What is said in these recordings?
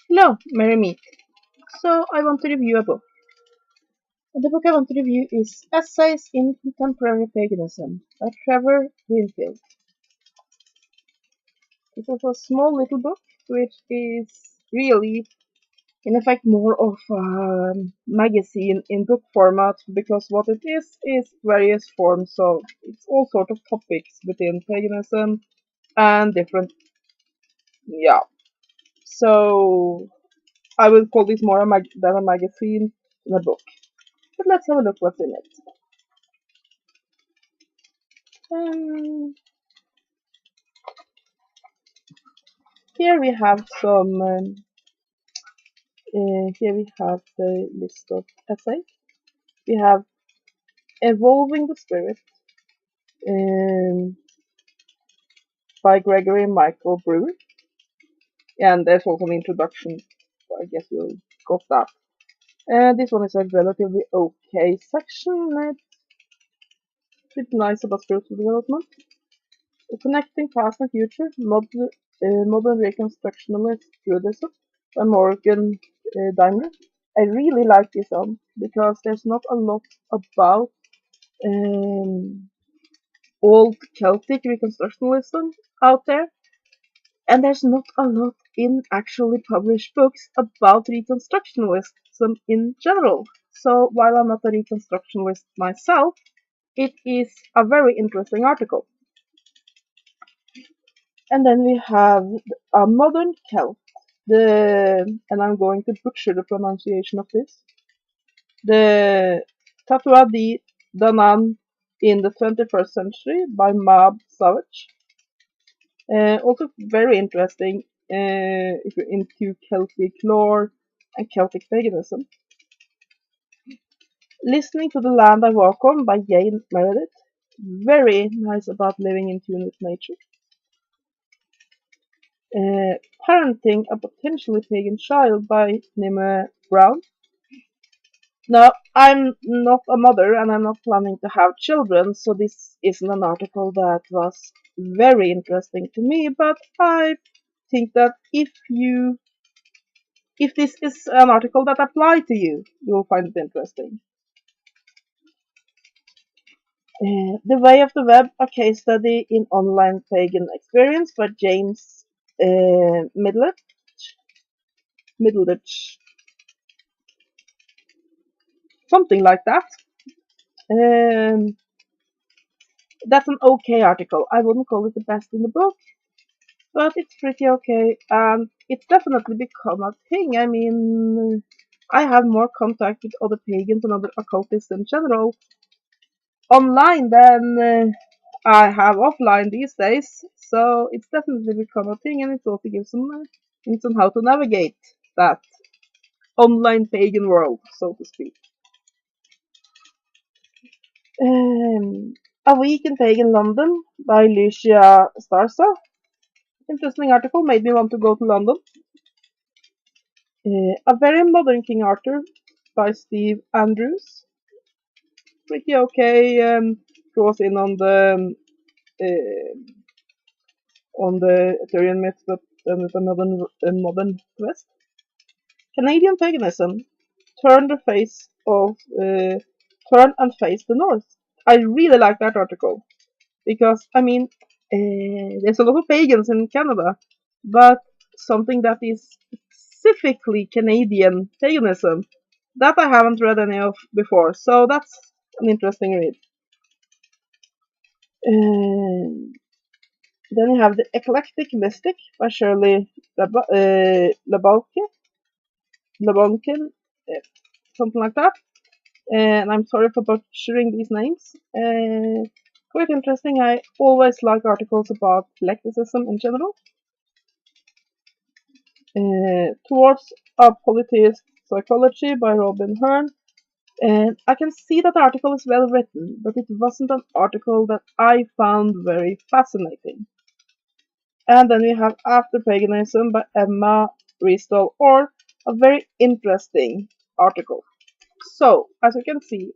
Hello, merry meet. So I want to review a book. The book I want to review is Essays in Contemporary Paganism by Trevor Greenfield. This is a small little book which is really, in effect, more of a magazine in book format because what it is various forms of it's all sort of topics within paganism and different, yeah. So I would call this more than a magazine than a book. But let's have a look what's in it. Um, Here we have here we have the list of essays. We have Evolving the Spirit um, by Gregory Michael Brewer. And there's also an introduction, so I guess you got that. This one is a relatively okay section. It's pretty nice about spiritual development. Connecting Past and Future, Modern Reconstructionalist Judaism by Morgan Daimler. I really like this one because there's not a lot about um, old Celtic Reconstructionalism out there, and there's not a lot in actually published books about Reconstructionalism in general. So while I'm not a Reconstructionalist myself, it is a very interesting article. And then we have a modern Celt, and I'm going to butcher the pronunciation of this, the Tatua di Danann in the 21st century by Mab Savage. Also very interesting if you're into Celtic lore and Celtic paganism. Listening to the Land I Walk On by Jane Meredith. Very nice about living in tune with nature. Parenting a potentially pagan child by Nimue Brown. Now, I'm not a mother and I'm not planning to have children, so this isn't an article that was very interesting to me, but I think that if this is an article that applies to you, you'll find it interesting. The Way of the Web, a case study in online pagan experience by James Middleditch, something like that. Um, that's an okay article. I wouldn't call it the best in the book, but it's pretty okay, and it's definitely become a thing. I mean, I have more contact with other pagans and other occultists in general online than I have offline these days. So it's definitely become a thing, and it also gives some hints on how to navigate that online pagan world, so to speak. Um, a Week in Pagan London by Lucia Starsa. Interesting article, made me want to go to London. A Very Modern King Arthur by Steve Andrews. Pretty okay. Goes in on the Arthurian myth, but then with a modern twist. Canadian paganism. Turn the face of turn and face the north. I really like that article because I mean there's a lot of pagans in Canada, but something that is specifically Canadian paganism that I haven't read any of before, so that's an interesting read. Then you have The Eclectic Mystic by Shirley Lebonkin, something like that. And I'm sorry for butchering these names. Quite interesting. I always like articles about eclecticism in general. Towards a Polytheist Psychology by Robin Hearn. And I can see that the article is well written, but it wasn't an article that I found very fascinating. And then we have After Paganism by Emma Riestall, or a very interesting article. So, as you can see,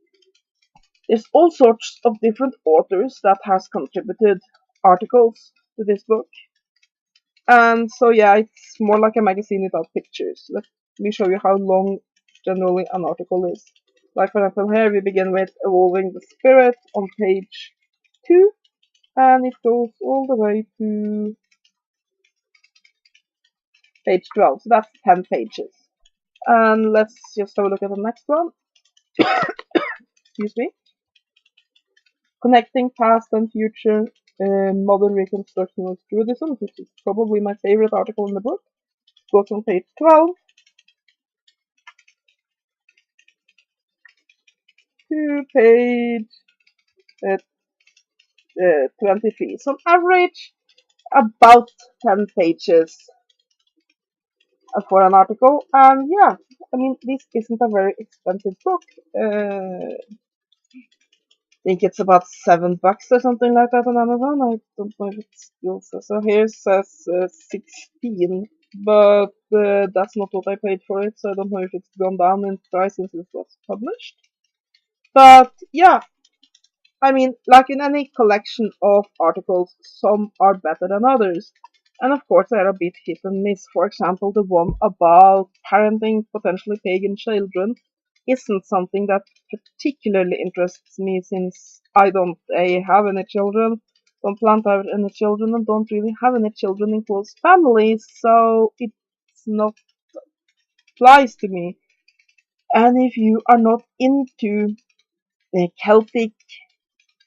there's all sorts of different authors that has contributed articles to this book. And so yeah, it's more like a magazine without pictures. Let me show you how long generally an article is. Like for example here we begin with Evolving the Spirit on page 2, and it goes all the way to page 12, so that's 10 pages. And let's just have a look at the next one. Excuse me. Connecting Past and Future, Modern Reconstruction of Druidism, which is probably my favorite article in the book. Goes on page 12 to page uh, 23. So on average, about 10 pages for an article. And yeah, I mean, this isn't a very expensive book. I think it's about $7 or something like that on Amazon. I don't know if it's still says so. Here it says 16, but that's not what I paid for it, so I don't know if it's gone down in price since it was published. But yeah, I mean, like in any collection of articles, some are better than others. And of course, they're a bit hit and miss. For example, the one about parenting potentially pagan children isn't something that particularly interests me since I don't have any children, don't plan to have any children, and don't really have any children in close families, so it's not applies to me. And if you are not into Celtic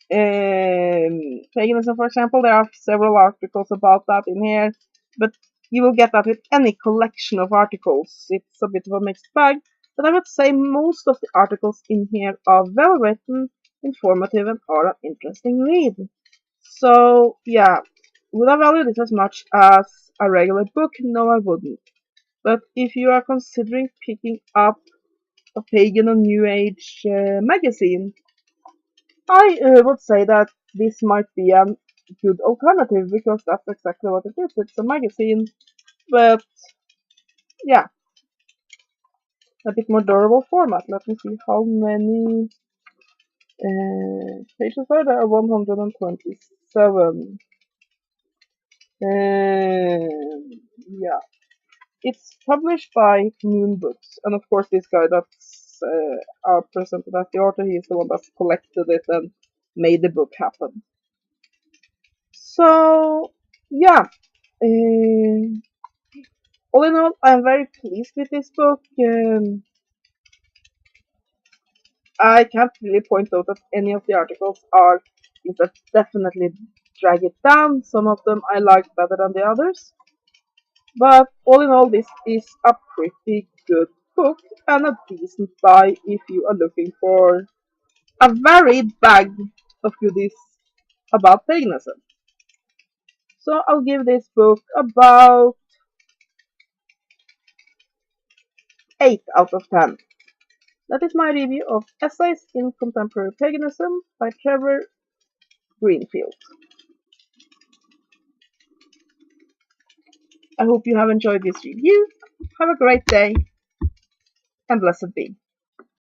paganism, for example, there are several articles about that in here, but you will get that with any collection of articles. It's a bit of a mixed bag, but I would say most of the articles in here are well written, informative, and are an interesting read. So, yeah, would I value this as much as a regular book? No, I wouldn't. But if you are considering picking up a pagan or new age magazine, I would say that this might be a good alternative because that's exactly what it is. It's a magazine, but yeah, a bit more durable format. Let me see how many pages are there. 127. Yeah, it's published by Moon Books, and of course, this guy that's are presented as the author. He's the one that's collected it and made the book happen. So yeah. Uh, all in all, I'm very pleased with this book. I can't really point out that any of the articles are things that definitely drag it down. Some of them I like better than the others. But all in all, this is a pretty good book and a decent buy if you are looking for a varied bag of goodies about paganism. So I'll give this book about 8 out of 10. That is my review of Essays in Contemporary Paganism by Trevor Greenfield. I hope you have enjoyed this review. Have a great day and blessed be.